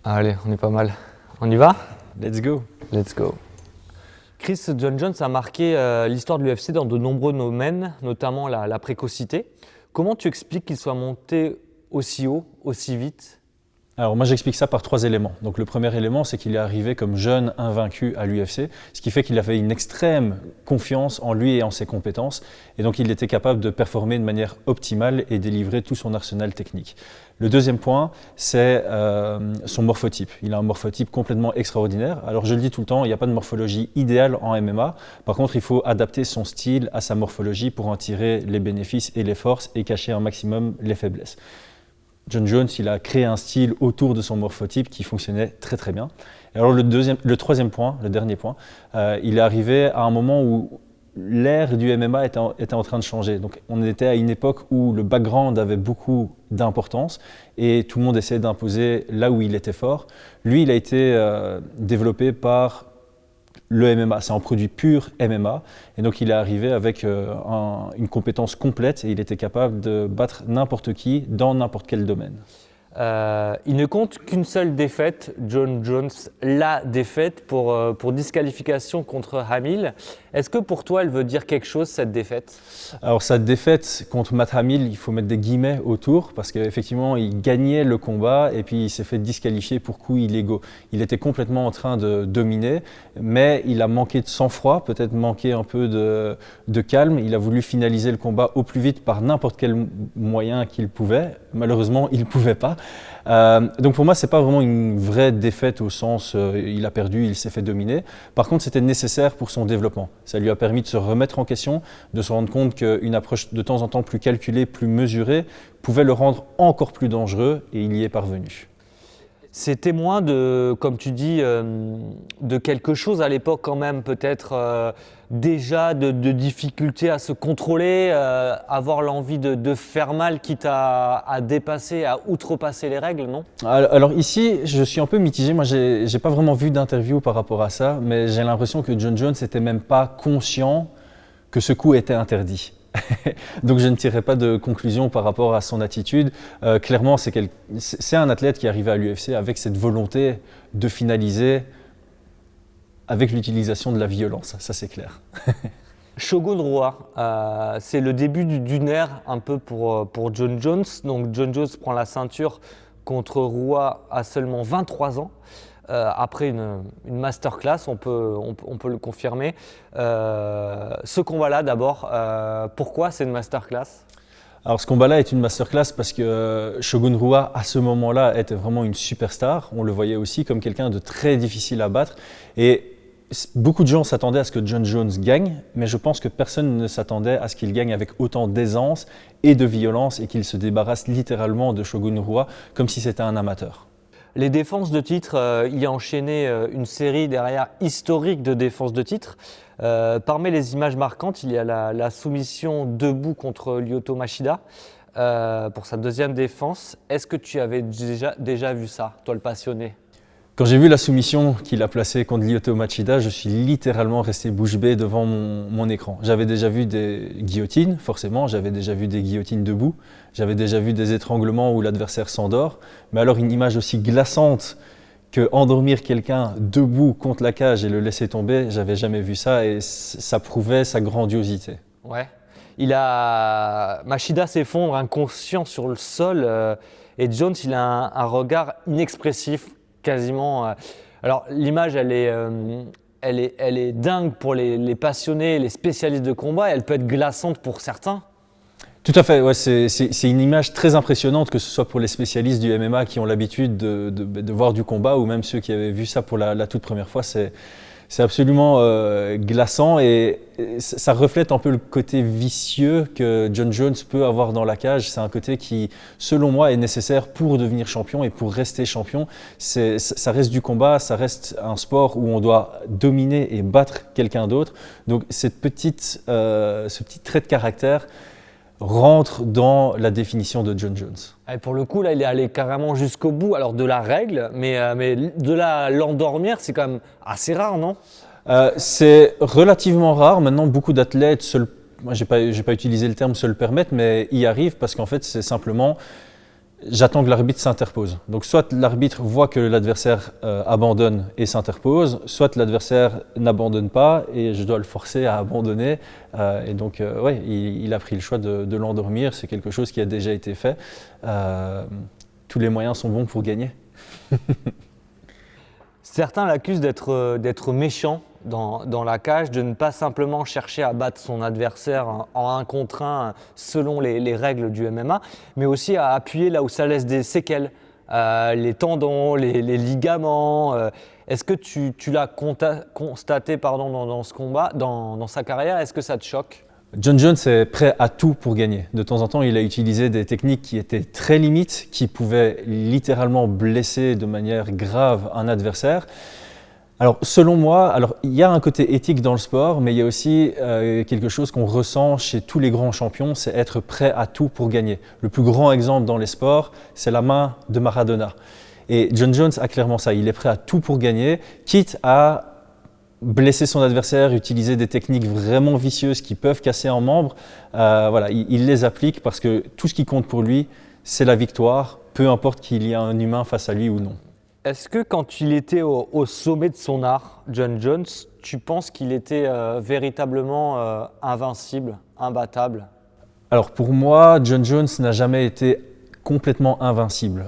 Allez, on est pas mal. On y va? Let's go. Let's go. Chris, John Jones a marqué l'histoire de l'UFC dans de nombreux domaines, notamment la précocité. Comment tu expliques qu'il soit monté aussi haut, aussi vite? Alors moi j'explique ça par 3 éléments. Donc le premier élément, c'est qu'il est arrivé comme jeune invaincu à l'UFC, ce qui fait qu'il avait une extrême confiance en lui et en ses compétences, et donc il était capable de performer de manière optimale et délivrer tout son arsenal technique. Le deuxième point, c'est son morphotype. Il a un morphotype complètement extraordinaire. Alors je le dis tout le temps, il n'y a pas de morphologie idéale en MMA. Par contre, il faut adapter son style à sa morphologie pour en tirer les bénéfices et les forces et cacher un maximum les faiblesses. John Jones, il a créé un style autour de son morphotype qui fonctionnait très très bien. Et alors le troisième point, le dernier point, il est arrivé à un moment où l'ère du MMA était en train de changer. Donc on était à une époque où le background avait beaucoup d'importance et tout le monde essayait d'imposer là où il était fort. Lui, il a été développé par le MMA, c'est un produit pur MMA, et donc il est arrivé avec une compétence complète et il était capable de battre n'importe qui dans n'importe quel domaine. Il ne compte qu'une seule défaite, John Jones, la défaite pour disqualification contre Hamill. Est-ce que pour toi, elle veut dire quelque chose, cette défaite? Alors sa défaite contre Matt Hamill, il faut mettre des guillemets autour, parce qu'effectivement, il gagnait le combat et puis il s'est fait disqualifier pour coups illégaux. Il était complètement en train de dominer, mais il a manqué de sang-froid, peut-être manqué un peu de calme. Il a voulu finaliser le combat au plus vite par n'importe quel moyen qu'il pouvait. Malheureusement, il ne pouvait pas. Donc pour moi, c'est pas vraiment une vraie défaite au sens il a perdu, il s'est fait dominer. Par contre, c'était nécessaire pour son développement. Ça lui a permis de se remettre en question, de se rendre compte qu'une approche de temps en temps plus calculée, plus mesurée, pouvait le rendre encore plus dangereux, et il y est parvenu. C'est témoin de, comme tu dis, de quelque chose à l'époque quand même, peut-être déjà de difficulté à se contrôler, avoir l'envie de faire mal, quitte à dépasser, à outrepasser les règles, non? Alors ici, je suis un peu mitigé. Moi, j'ai pas vraiment vu d'interview par rapport à ça, mais j'ai l'impression que John Jones n'était même pas conscient que ce coup était interdit. Donc je ne tirerai pas de conclusion par rapport à son attitude. Clairement, c'est un athlète qui est arrivé à l'UFC avec cette volonté de finaliser avec l'utilisation de la violence, ça c'est clair. Shogun Rua, c'est le début d'une ère un peu pour John Jones. Donc John Jones prend la ceinture contre Rua à seulement 23 ans. Après une masterclass, on peut le confirmer. Ce combat-là d'abord, pourquoi c'est une masterclass? Alors ce combat-là est une masterclass parce que Shogun Rua, à ce moment-là, était vraiment une superstar. On le voyait aussi comme quelqu'un de très difficile à battre. Et beaucoup de gens s'attendaient à ce que John Jones gagne, mais je pense que personne ne s'attendait à ce qu'il gagne avec autant d'aisance et de violence et qu'il se débarrasse littéralement de Shogun Rua comme si c'était un amateur. Les défenses de titre, il a enchaîné une série derrière historique de défenses de titre. Parmi les images marquantes, il y a la soumission debout contre Lyoto Machida pour sa deuxième défense. Est-ce que tu avais déjà vu ça, toi le passionné? Quand j'ai vu la soumission qu'il a placée contre Lyoto Machida, je suis littéralement resté bouche bée devant mon écran. J'avais déjà vu des guillotines, forcément, j'avais déjà vu des guillotines debout, j'avais déjà vu des étranglements où l'adversaire s'endort, mais alors une image aussi glaçante que endormir quelqu'un debout contre la cage et le laisser tomber, j'avais jamais vu ça et ça prouvait sa grandiosité. Ouais. Machida s'effondre inconscient sur le sol et Jones, il a un regard inexpressif. Quasiment. Alors l'image, elle est dingue pour les passionnés, les spécialistes de combat. Elle peut être glaçante pour certains. Tout à fait, ouais, c'est une image très impressionnante, que ce soit pour les spécialistes du MMA qui ont l'habitude de voir du combat ou même ceux qui avaient vu ça pour la toute première fois. C'est absolument glaçant et ça reflète un peu le côté vicieux que John Jones peut avoir dans la cage. C'est un côté qui, selon moi, est nécessaire pour devenir champion et pour rester champion. Ça reste du combat, ça reste un sport où on doit dominer et battre quelqu'un d'autre. Donc ce petit trait de caractère rentre dans la définition de John Jones. Et pour le coup, là, il est allé carrément jusqu'au bout, alors de la règle, mais de l'endormir, c'est quand même assez rare, non? C'est relativement rare. Maintenant, beaucoup d'athlètes, moi j'ai pas utilisé le terme se le permettent, mais y arrivent parce qu'en fait, c'est simplement j'attends que l'arbitre s'interpose. Donc soit l'arbitre voit que l'adversaire abandonne et s'interpose, soit l'adversaire n'abandonne pas et je dois le forcer à abandonner. Et donc ouais, il a pris le choix de l'endormir, c'est quelque chose qui a déjà été fait. Tous les moyens sont bons pour gagner. Certains l'accusent d'être méchant dans la cage, de ne pas simplement chercher à battre son adversaire en 1 contre 1 selon les règles du MMA, mais aussi à appuyer là où ça laisse des séquelles, les tendons, les ligaments. Est-ce que tu l'as constaté dans ce combat, dans sa carrière? Est-ce que ça te choque? John Jones est prêt à tout pour gagner. De temps en temps, il a utilisé des techniques qui étaient très limites, qui pouvaient littéralement blesser de manière grave un adversaire. Alors, selon moi, il y a un côté éthique dans le sport, mais il y a aussi quelque chose qu'on ressent chez tous les grands champions, c'est être prêt à tout pour gagner. Le plus grand exemple dans les sports, c'est la main de Maradona. Et John Jones a clairement ça, il est prêt à tout pour gagner, quitte à blesser son adversaire, utiliser des techniques vraiment vicieuses qui peuvent casser un membre. Voilà, il les applique parce que tout ce qui compte pour lui, c'est la victoire, peu importe qu'il y ait un humain face à lui ou non. Est-ce que quand il était au sommet de son art, John Jones, tu penses qu'il était véritablement invincible, imbattable? Alors pour moi, John Jones n'a jamais été complètement invincible.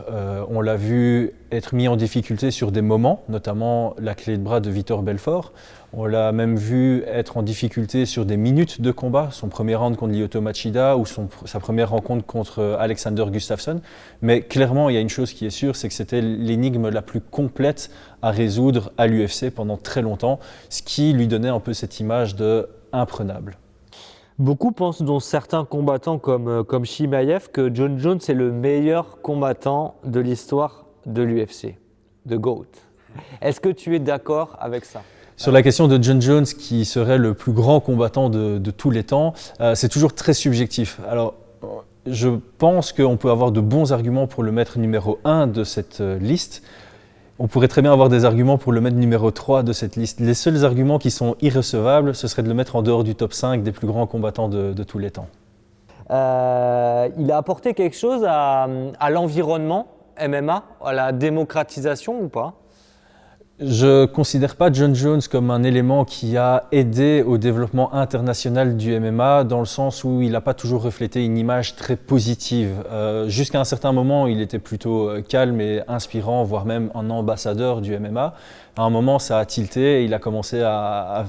On l'a vu être mis en difficulté sur des moments, notamment la clé de bras de Vitor Belfort. On l'a même vu être en difficulté sur des minutes de combat, son premier round contre Lyoto Machida ou sa première rencontre contre Alexander Gustafsson. Mais clairement, il y a une chose qui est sûre, c'est que c'était l'énigme la plus complète à résoudre à l'UFC pendant très longtemps, ce qui lui donnait un peu cette image de imprenable. Beaucoup pensent, dont certains combattants comme Chimaev, que John Jones est le meilleur combattant de l'histoire de l'UFC, de GOAT. Est-ce que tu es d'accord avec ça? Sur la question de John Jones, qui serait le plus grand combattant de tous les temps, c'est toujours très subjectif. Alors, je pense qu'on peut avoir de bons arguments pour le mettre numéro 1 de cette liste. On pourrait très bien avoir des arguments pour le mettre numéro 3 de cette liste. Les seuls arguments qui sont irrecevables, ce serait de le mettre en dehors du top 5 des plus grands combattants de tous les temps. Il a apporté quelque chose à l'environnement MMA, à la démocratisation ou pas? Je ne considère pas John Jones comme un élément qui a aidé au développement international du MMA, dans le sens où il n'a pas toujours reflété une image très positive. Jusqu'à un certain moment, il était plutôt calme et inspirant, voire même un ambassadeur du MMA. À un moment, ça a tilté et il a commencé à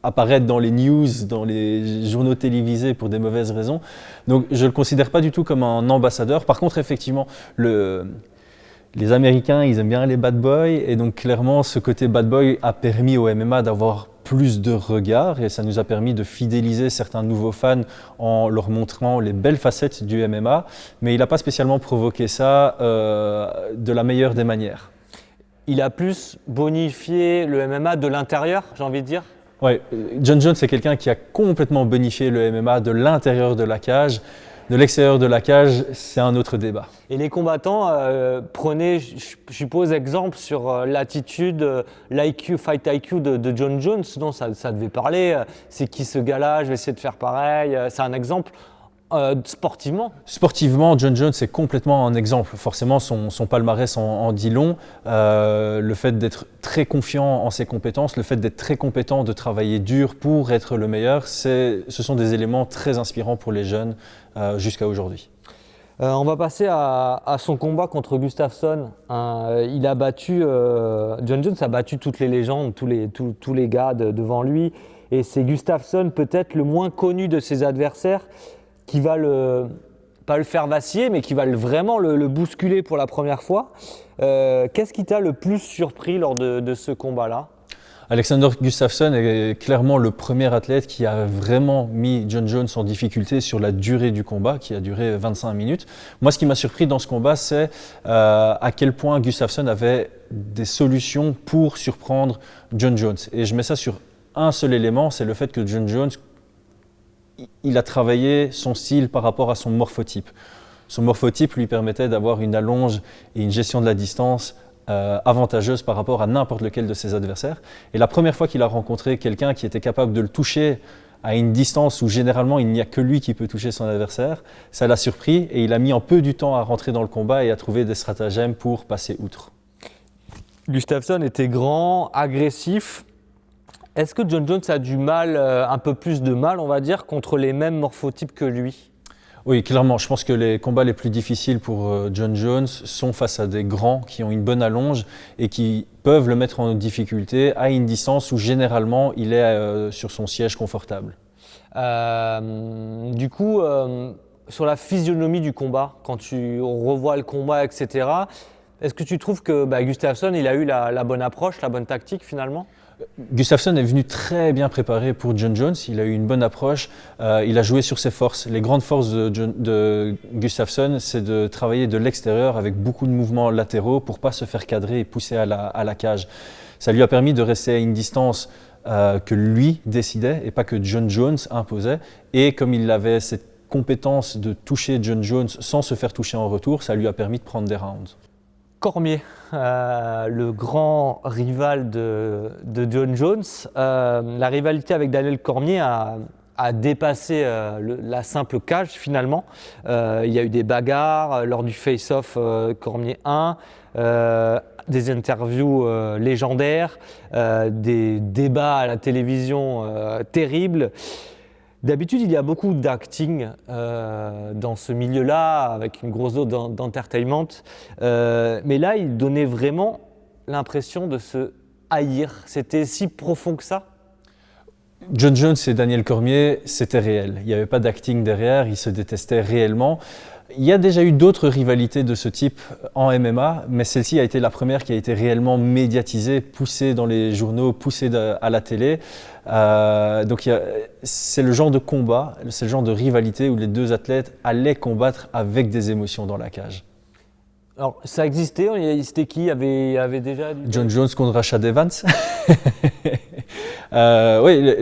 apparaître dans les news, dans les journaux télévisés pour des mauvaises raisons. Donc je ne le considère pas du tout comme un ambassadeur. Par contre, effectivement, les Américains, ils aiment bien les bad boys, et donc clairement, ce côté bad boy a permis au MMA d'avoir plus de regards, et ça nous a permis de fidéliser certains nouveaux fans en leur montrant les belles facettes du MMA, mais il n'a pas spécialement provoqué ça de la meilleure des manières. Il a plus bonifié le MMA de l'intérieur, j'ai envie de dire? Oui, John Jones, c'est quelqu'un qui a complètement bonifié le MMA de l'intérieur de la cage. De l'extérieur de la cage, c'est un autre débat. Et les combattants prenaient, je suppose, exemple sur l'attitude, l'IQ, fight IQ de John Jones. Non, ça devait parler. C'est qui ce gars-là? Je vais essayer de faire pareil. C'est un exemple sportivement. Sportivement, John Jones est complètement un exemple. Forcément, son palmarès en dit long. Le fait d'être très confiant en ses compétences, le fait d'être très compétent, de travailler dur pour être le meilleur, ce sont des éléments très inspirants pour les jeunes jusqu'à aujourd'hui. On va passer à son combat contre Gustafsson. Il a battu, John Jones a battu toutes les légendes, tous les gars devant lui. Et c'est Gustafsson, peut-être le moins connu de ses adversaires, qui va pas le faire vaciller, mais qui va vraiment le bousculer pour la première fois. Qu'est-ce qui t'a le plus surpris lors de ce combat-là? Alexander Gustafsson est clairement le premier athlète qui a vraiment mis John Jones en difficulté sur la durée du combat, qui a duré 25 minutes. Moi, ce qui m'a surpris dans ce combat, c'est à quel point Gustafsson avait des solutions pour surprendre John Jones. Et je mets ça sur un seul élément, c'est le fait que John Jones, il a travaillé son style par rapport à son morphotype. Son morphotype lui permettait d'avoir une allonge et une gestion de la distance avantageuse par rapport à n'importe lequel de ses adversaires. Et la première fois qu'il a rencontré quelqu'un qui était capable de le toucher à une distance où généralement il n'y a que lui qui peut toucher son adversaire. Ça l'a surpris et il a mis un peu du temps à rentrer dans le combat et à trouver des stratagèmes pour passer outre. Gustafsson était grand, agressif. Est-ce que John Jones a du mal, un peu plus de mal, on va dire, contre les mêmes morphotypes que lui? Oui, clairement. Je pense que les combats les plus difficiles pour John Jones sont face à des grands qui ont une bonne allonge et qui peuvent le mettre en difficulté à une distance où généralement il est sur son siège confortable. Du coup, sur la physionomie du combat, quand tu revois le combat, etc., est-ce que tu trouves que Gustafsson, il a eu la bonne approche, la bonne tactique finalement? Gustafsson est venu très bien préparé pour John Jones, il a eu une bonne approche, il a joué sur ses forces. Les grandes forces de Gustafsson, c'est de travailler de l'extérieur avec beaucoup de mouvements latéraux pour ne pas se faire cadrer et pousser à la cage. Ça lui a permis de rester à une distance que lui décidait et pas que John Jones imposait. Et comme il avait cette compétence de toucher John Jones sans se faire toucher en retour, ça lui a permis de prendre des rounds. Cormier, le grand rival de John Jones. La rivalité avec Daniel Cormier a dépassé la simple cage finalement. Il y a eu des bagarres lors du face-off Cormier 1, des interviews légendaires, des débats à la télévision terribles. D'habitude, il y a beaucoup d'acting dans ce milieu-là, avec une grosse dose d'entertainment. Mais là, il donnait vraiment l'impression de se haïr. C'était si profond que ça? John Jones et Daniel Cormier, c'était réel. Il n'y avait pas d'acting derrière, ils se détestaient réellement. Il y a déjà eu d'autres rivalités de ce type en MMA, mais celle-ci a été la première qui a été réellement médiatisée, poussée dans les journaux, poussée à la télé. Donc c'est le genre de combat, c'est le genre de rivalité où les deux athlètes allaient combattre avec des émotions dans la cage. Alors, ça existait, c'était qui? Il y avait déjà John Jones contre Rashad Evans. Oui,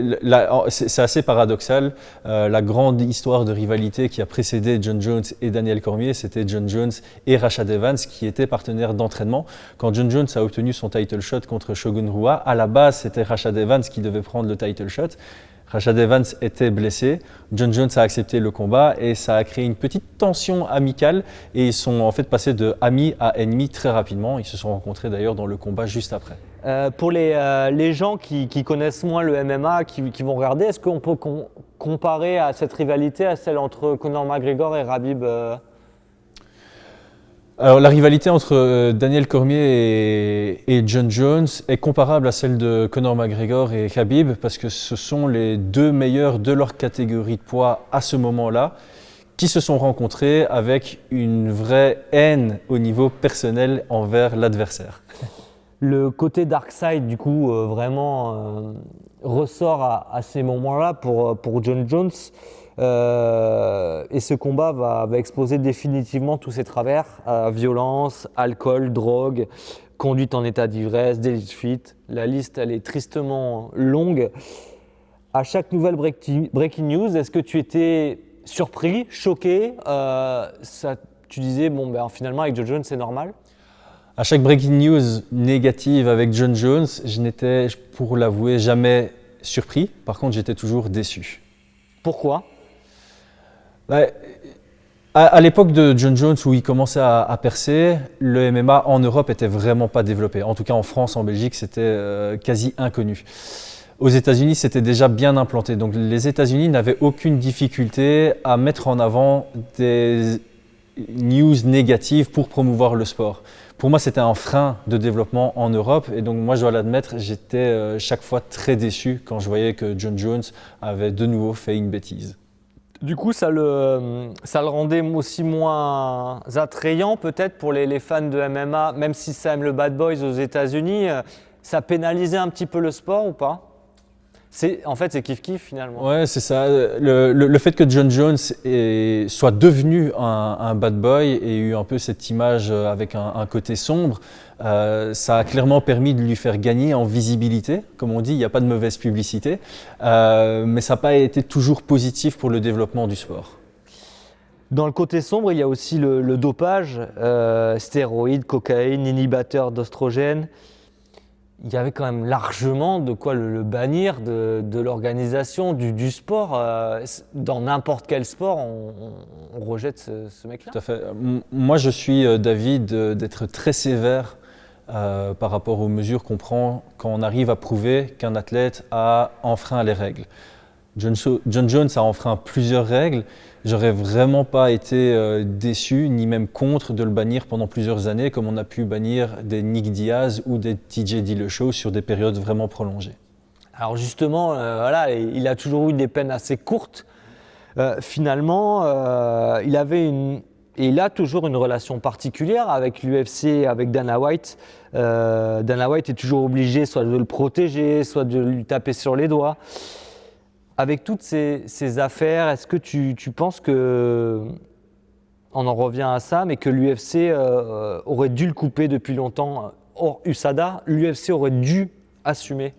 c'est assez paradoxal. La grande histoire de rivalité qui a précédé John Jones et Daniel Cormier, c'était John Jones et Rashad Evans qui étaient partenaires d'entraînement. Quand John Jones a obtenu son title shot contre Shogun Rua, à la base, c'était Rashad Evans qui devait prendre le title shot. Rashad Evans était blessé, John Jones a accepté le combat et ça a créé une petite tension amicale et ils sont en fait passés de amis à ennemis très rapidement. Ils se sont rencontrés d'ailleurs dans le combat juste après. Pour les gens qui connaissent moins le MMA, qui vont regarder, est-ce qu'on peut comparer à cette rivalité à celle entre Conor McGregor et Khabib? Alors la rivalité entre Daniel Cormier et John Jones est comparable à celle de Conor McGregor et Khabib parce que ce sont les deux meilleurs de leur catégorie de poids à ce moment-là qui se sont rencontrés avec une vraie haine au niveau personnel envers l'adversaire. Le côté dark side du coup vraiment ressort à ces moments-là pour John Jones. Et ce combat va exposer définitivement tous ses travers, violence, alcool, drogue, conduite en état d'ivresse, délit de fuite. La liste, elle est tristement longue. À chaque nouvelle breaking news, est-ce que tu étais surpris, choqué? Tu disais, finalement avec John Jones, c'est normal? À chaque breaking news négative avec John Jones, je n'étais, pour l'avouer, jamais surpris. Par contre, j'étais toujours déçu. Pourquoi? À l'époque de John Jones où il commençait à percer, le MMA en Europe était vraiment pas développé. En tout cas en France, en Belgique, c'était quasi inconnu. Aux États-Unis, c'était déjà bien implanté. Donc les États-Unis n'avaient aucune difficulté à mettre en avant des news négatives pour promouvoir le sport. Pour moi, c'était un frein de développement en Europe et donc moi, je dois l'admettre, j'étais chaque fois très déçu quand je voyais que John Jones avait de nouveau fait une bêtise. Du coup, ça le rendait aussi moins attrayant peut-être pour les fans de MMA, même si ça aime le Bad Boys aux États-Unis, ça pénalisait un petit peu le sport ou pas? En fait, c'est kiff-kiff finalement. Ouais, c'est ça. Le fait que John Jones soit devenu un bad boy et eu un peu cette image avec un côté sombre, ça a clairement permis de lui faire gagner en visibilité. Comme on dit, il n'y a pas de mauvaise publicité, mais ça n'a pas été toujours positif pour le développement du sport. Dans le côté sombre, il y a aussi le dopage, stéroïdes, cocaïne, inhibiteur d'oestrogène. il y avait quand même largement de quoi le bannir de l'organisation, du sport. Dans n'importe quel sport, on rejette ce mec-là. Tout à fait. Moi, je suis d'avis d'être très sévère par rapport aux mesures qu'on prend quand on arrive à prouver qu'un athlète a enfreint les règles. John Jones a enfreint plusieurs règles. J'aurais vraiment pas été déçu ni même contre de le bannir pendant plusieurs années, comme on a pu bannir des Nick Diaz ou des TJ Dillashaw sur des périodes vraiment prolongées. Alors justement, voilà, il a toujours eu des peines assez courtes. Finalement, il a toujours une relation particulière avec l'UFC, avec Dana White. Dana White est toujours obligé soit de le protéger, soit de lui taper sur les doigts. Avec toutes ces affaires, est-ce que tu penses que, on en revient à ça, mais que l'UFC aurait dû le couper depuis longtemps hors USADA, l'UFC aurait dû assumer?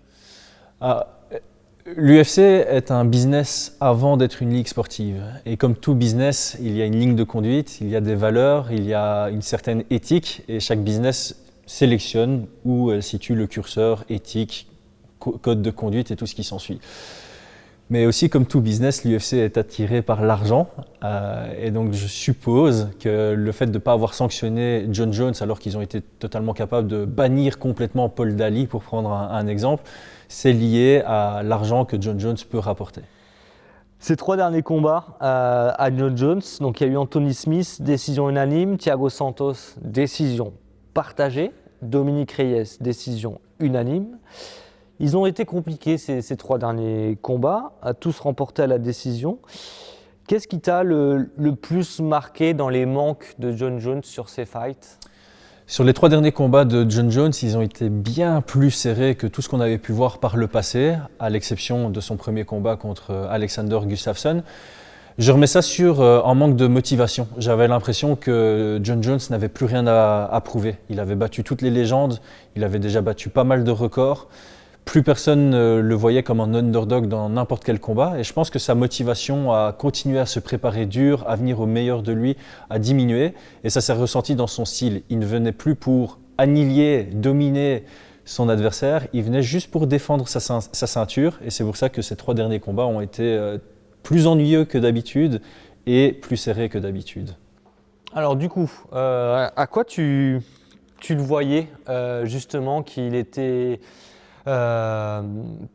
L'UFC est un business avant d'être une ligue sportive. Et comme tout business, il y a une ligne de conduite, il y a des valeurs, il y a une certaine éthique, et chaque business sélectionne où elle situe le curseur éthique, code de conduite et tout ce qui s'ensuit. Mais aussi, comme tout business, l'UFC est attiré par l'argent. Et donc, je suppose que le fait de ne pas avoir sanctionné John Jones, alors qu'ils ont été totalement capables de bannir complètement Paul Daly, pour prendre un exemple, c'est lié à l'argent que John Jones peut rapporter. Ces 3 derniers combats à John Jones, donc il y a eu Anthony Smith, décision unanime, Thiago Santos, décision partagée, Dominick Reyes, décision unanime. Ils ont été compliqués ces 3 derniers combats, à tous remportés à la décision. Qu'est-ce qui t'a le plus marqué dans les manques de John Jones sur ces fights? Sur les 3 derniers combats de John Jones, ils ont été bien plus serrés que tout ce qu'on avait pu voir par le passé, à l'exception de son premier combat contre Alexander Gustafsson. Je remets ça en manque de motivation. J'avais l'impression que John Jones n'avait plus rien à prouver. Il avait battu toutes les légendes, il avait déjà battu pas mal de records. Plus personne ne le voyait comme un underdog dans n'importe quel combat. Et je pense que sa motivation à continuer à se préparer dur, à venir au meilleur de lui, a diminué. Et ça s'est ressenti dans son style. Il ne venait plus pour annihiler, dominer son adversaire. Il venait juste pour défendre sa ceinture. Et c'est pour ça que ces 3 derniers combats ont été plus ennuyeux que d'habitude et plus serrés que d'habitude. Alors du coup, à quoi tu le voyais justement qu'il était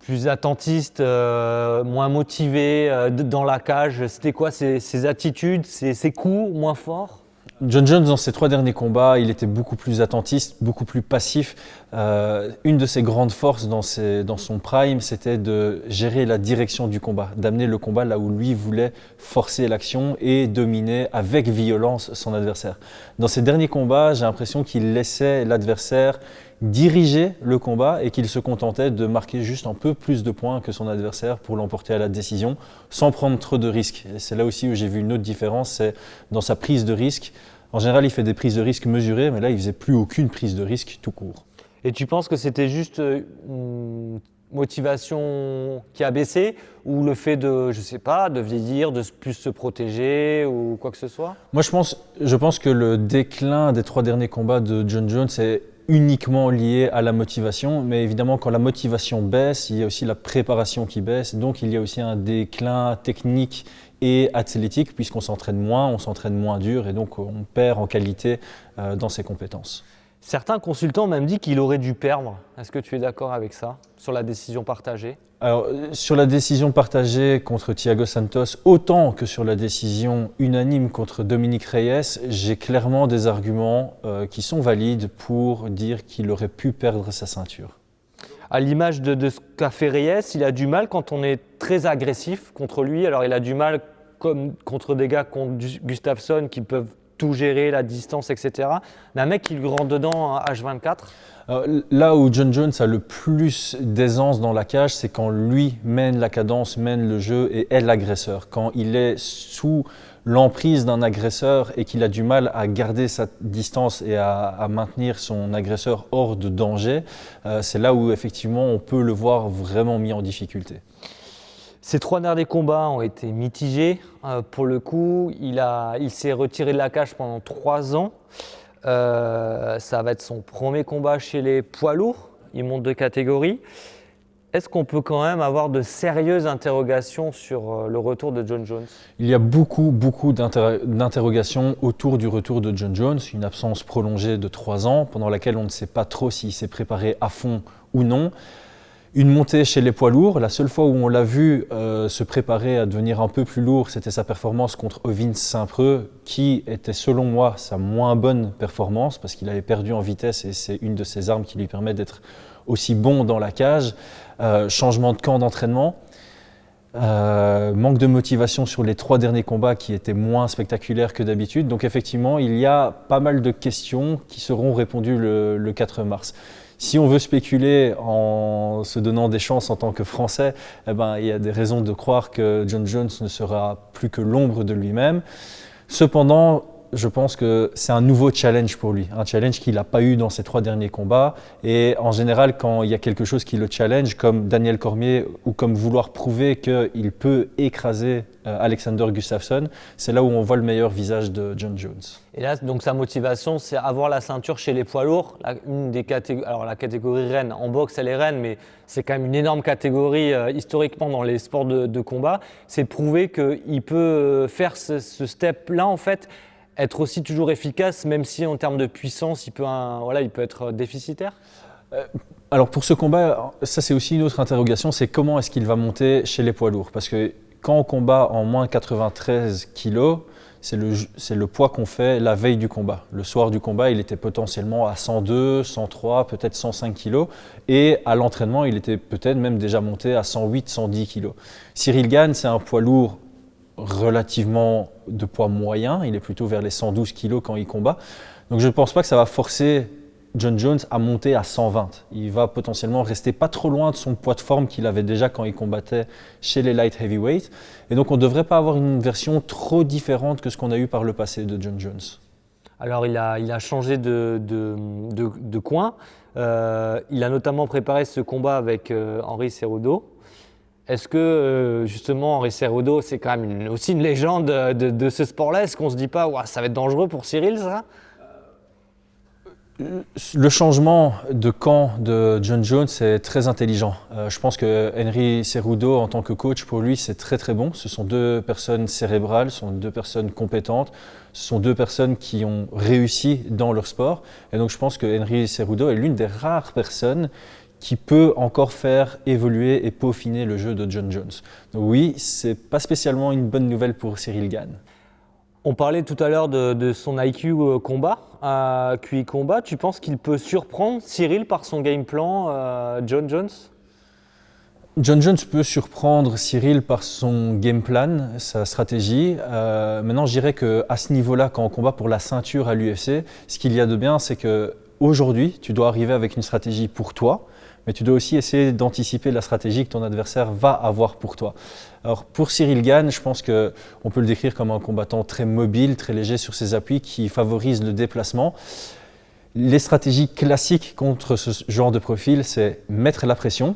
plus attentiste, moins motivé dans la cage? C'était quoi ses attitudes, ses coups moins forts? John Jones, dans ses 3 derniers combats, il était beaucoup plus attentiste, beaucoup plus passif. Une de ses grandes forces dans son prime, c'était de gérer la direction du combat, d'amener le combat là où lui voulait forcer l'action et dominer avec violence son adversaire. Dans ses derniers combats, j'ai l'impression qu'il laissait l'adversaire diriger le combat et qu'il se contentait de marquer juste un peu plus de points que son adversaire pour l'emporter à la décision sans prendre trop de risques. Et c'est là aussi où j'ai vu une autre différence, c'est dans sa prise de risque. En général, il fait des prises de risque mesurées, mais là, il ne faisait plus aucune prise de risque tout court. Et tu penses que c'était juste une motivation qui a baissé ou le fait de, je sais pas, de vieillir, de plus se protéger ou quoi que ce soit? Moi, je pense que le déclin des 3 derniers combats de John Jones est uniquement lié à la motivation, mais évidemment quand la motivation baisse, il y a aussi la préparation qui baisse, donc il y a aussi un déclin technique et athlétique puisqu'on s'entraîne moins dur et donc on perd en qualité dans ses compétences. Certains consultants ont même dit qu'il aurait dû perdre. Est-ce que tu es d'accord avec ça, sur la décision partagée? Alors, sur la décision partagée contre Thiago Santos, autant que sur la décision unanime contre Dominick Reyes, j'ai clairement des arguments qui sont valides pour dire qu'il aurait pu perdre sa ceinture. À l'image de ce qu'a fait Reyes, il a du mal quand on est très agressif contre lui. Alors il a du mal comme contre des gars contre Gustafsson qui peuvent tout gérer, la distance, etc. Mais un mec qui lui rentre dedans à H24. Là où John Jones a le plus d'aisance dans la cage, c'est quand lui mène la cadence, mène le jeu et est l'agresseur. Quand il est sous l'emprise d'un agresseur et qu'il a du mal à garder sa distance et à maintenir son agresseur hors de danger, c'est là où effectivement on peut le voir vraiment mis en difficulté. Ces 3 derniers combats ont été mitigés. Pour le coup, il s'est retiré de la cage pendant 3 ans. Ça va être son premier combat chez les poids lourds. il monte de catégorie. Est-ce qu'on peut quand même avoir de sérieuses interrogations sur le retour de Jon Jones? Il y a beaucoup d'interrogations autour du retour de Jon Jones, une absence prolongée de 3 ans pendant laquelle on ne sait pas trop s'il s'est préparé à fond ou non. Une montée chez les poids lourds, la seule fois où on l'a vu se préparer à devenir un peu plus lourd, c'était sa performance contre Ovin Saint-Preux, qui était selon moi sa moins bonne performance parce qu'il avait perdu en vitesse et c'est une de ses armes qui lui permet d'être aussi bon dans la cage. Changement de camp d'entraînement, manque de motivation sur les 3 derniers combats qui étaient moins spectaculaires que d'habitude. Donc effectivement, il y a pas mal de questions qui seront répondues le 4 mars. Si on veut spéculer en se donnant des chances en tant que Français, eh ben, il y a des raisons de croire que Jon Jones ne sera plus que l'ombre de lui-même. Cependant, je pense que c'est un nouveau challenge pour lui, un challenge qu'il n'a pas eu dans ses 3 derniers combats. Et en général, quand il y a quelque chose qui le challenge, comme Daniel Cormier ou comme vouloir prouver qu'il peut écraser Alexander Gustafsson, c'est là où on voit le meilleur visage de Jon Jones. Et là, donc sa motivation, c'est avoir la ceinture chez les poids lourds. Alors la catégorie reine, en boxe, elle est reine, mais c'est quand même une énorme catégorie historiquement dans les sports de combat. C'est de prouver qu'il peut faire ce step-là, en fait, être aussi toujours efficace, même si en termes de puissance, il peut être déficitaire? Alors pour ce combat, ça c'est aussi une autre interrogation, c'est comment est-ce qu'il va monter chez les poids lourds? Parce que quand on combat en moins 93 kg, c'est le poids qu'on fait la veille du combat. Le soir du combat, il était potentiellement à 102, 103, peut-être 105 kg. Et à l'entraînement, il était peut-être même déjà monté à 108, 110 kg. Cyril Gane, c'est un poids lourd relativement de poids moyen, il est plutôt vers les 112 kg quand il combat. Donc je ne pense pas que ça va forcer Jon Jones à monter à 120. Il va potentiellement rester pas trop loin de son poids de forme qu'il avait déjà quand il combattait chez les light heavyweight. Et donc on ne devrait pas avoir une version trop différente que ce qu'on a eu par le passé de Jon Jones. Alors il a changé de coin. Il a notamment préparé ce combat avec Henry Cejudo. Est-ce que justement Henry Cejudo, c'est quand même aussi une légende de ce sport-là? Est-ce qu'on ne se dit pas, ça va être dangereux pour Cyril, ça? Le changement de camp de Jon Jones est très intelligent. Je pense que Henry Cejudo, en tant que coach, pour lui, c'est très très bon. Ce sont 2 personnes cérébrales, ce sont 2 personnes compétentes, ce sont 2 personnes qui ont réussi dans leur sport. Et donc je pense que Henry Cejudo est l'une des rares personnes qui peut encore faire évoluer et peaufiner le jeu de Jon Jones. Donc oui, c'est pas spécialement une bonne nouvelle pour Cyril Gane. On parlait tout à l'heure de son IQ combat, QI combat. Tu penses qu'il peut surprendre Cyril par son game plan, Jon Jones? Jon Jones peut surprendre Cyril par son game plan, sa stratégie. Maintenant, je dirais qu'à ce niveau-là, quand on combat pour la ceinture à l'UFC, ce qu'il y a de bien, c'est qu'aujourd'hui, tu dois arriver avec une stratégie pour toi, mais tu dois aussi essayer d'anticiper la stratégie que ton adversaire va avoir pour toi. Alors pour Cyril Gane, je pense qu'on peut le décrire comme un combattant très mobile, très léger sur ses appuis, qui favorise le déplacement. Les stratégies classiques contre ce genre de profil, c'est mettre la pression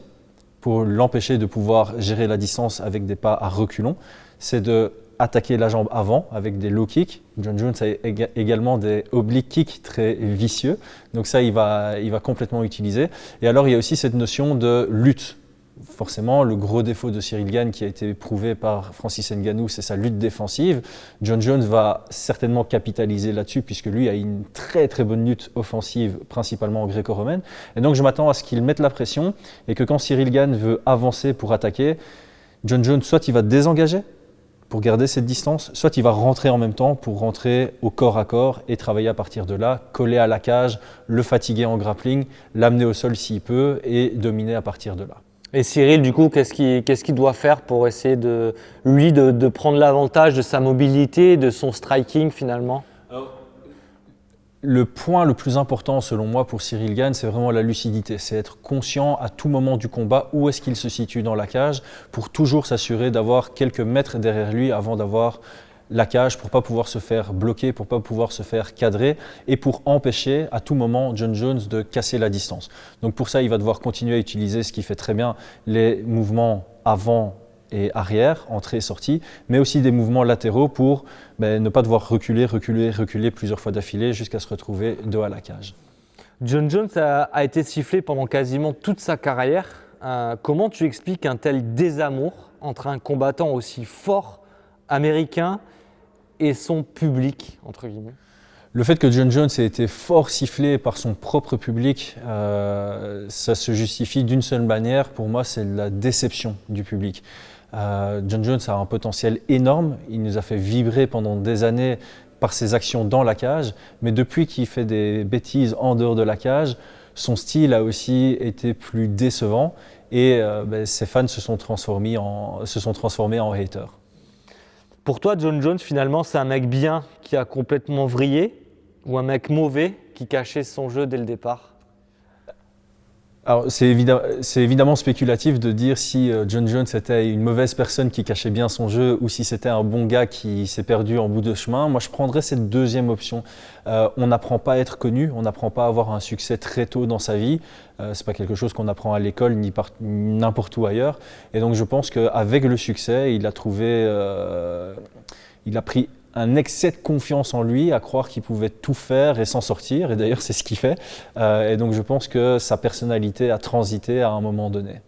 pour l'empêcher de pouvoir gérer la distance avec des pas à reculons. C'est de attaquer la jambe avant avec des low kicks. Jon Jones a également des oblique kicks très vicieux. Donc ça, il va complètement utiliser. Et alors, il y a aussi cette notion de lutte. Forcément, le gros défaut de Cyril Gane qui a été prouvé par Francis Ngannou, c'est sa lutte défensive. Jon Jones va certainement capitaliser là-dessus puisque lui a une très très bonne lutte offensive, principalement gréco-romaine. Et donc je m'attends à ce qu'il mette la pression et que quand Cyril Gane veut avancer pour attaquer, Jon Jones, soit il va désengager pour garder cette distance, soit il va rentrer en même temps pour rentrer au corps à corps et travailler à partir de là, coller à la cage, le fatiguer en grappling, l'amener au sol s'il peut et dominer à partir de là. Et Cyril, du coup, qu'est-ce qu'il doit faire pour essayer de prendre l'avantage de sa mobilité, de son striking finalement? Le point le plus important selon moi pour Cyril Gane, c'est vraiment la lucidité. C'est être conscient à tout moment du combat où est-ce qu'il se situe dans la cage pour toujours s'assurer d'avoir quelques mètres derrière lui avant d'avoir la cage pour ne pas pouvoir se faire bloquer, pour ne pas pouvoir se faire cadrer et pour empêcher à tout moment Jon Jones de casser la distance. Donc pour ça, il va devoir continuer à utiliser ce qui fait très bien, les mouvements avant et arrière, entrée et sortie, mais aussi des mouvements latéraux pour ne pas devoir reculer plusieurs fois d'affilée jusqu'à se retrouver dos à la cage. John Jones a été sifflé pendant quasiment toute sa carrière. Comment tu expliques un tel désamour entre un combattant aussi fort américain et son public, entre guillemets? Le fait que John Jones ait été fort sifflé par son propre public, ça se justifie d'une seule manière. Pour moi, c'est la déception du public. John Jones a un potentiel énorme. Il nous a fait vibrer pendant des années par ses actions dans la cage. Mais depuis qu'il fait des bêtises en dehors de la cage, son style a aussi été plus décevant. Et ses fans se sont transformés en haters. Pour toi, John Jones, finalement, c'est un mec bien qui a complètement vrillé ou un mec mauvais qui cachait son jeu dès le départ? Alors, c'est évidemment spéculatif de dire si John Jones était une mauvaise personne qui cachait bien son jeu ou si c'était un bon gars qui s'est perdu en bout de chemin. Moi, je prendrais cette deuxième option. On n'apprend pas à être connu, on n'apprend pas à avoir un succès très tôt dans sa vie. C'est pas quelque chose qu'on apprend à l'école ni n'importe où ailleurs. Et donc, je pense qu'avec le succès, il a pris un excès de confiance en lui, à croire qu'il pouvait tout faire et s'en sortir. Et d'ailleurs, c'est ce qu'il fait. Et donc, je pense que sa personnalité a transité à un moment donné.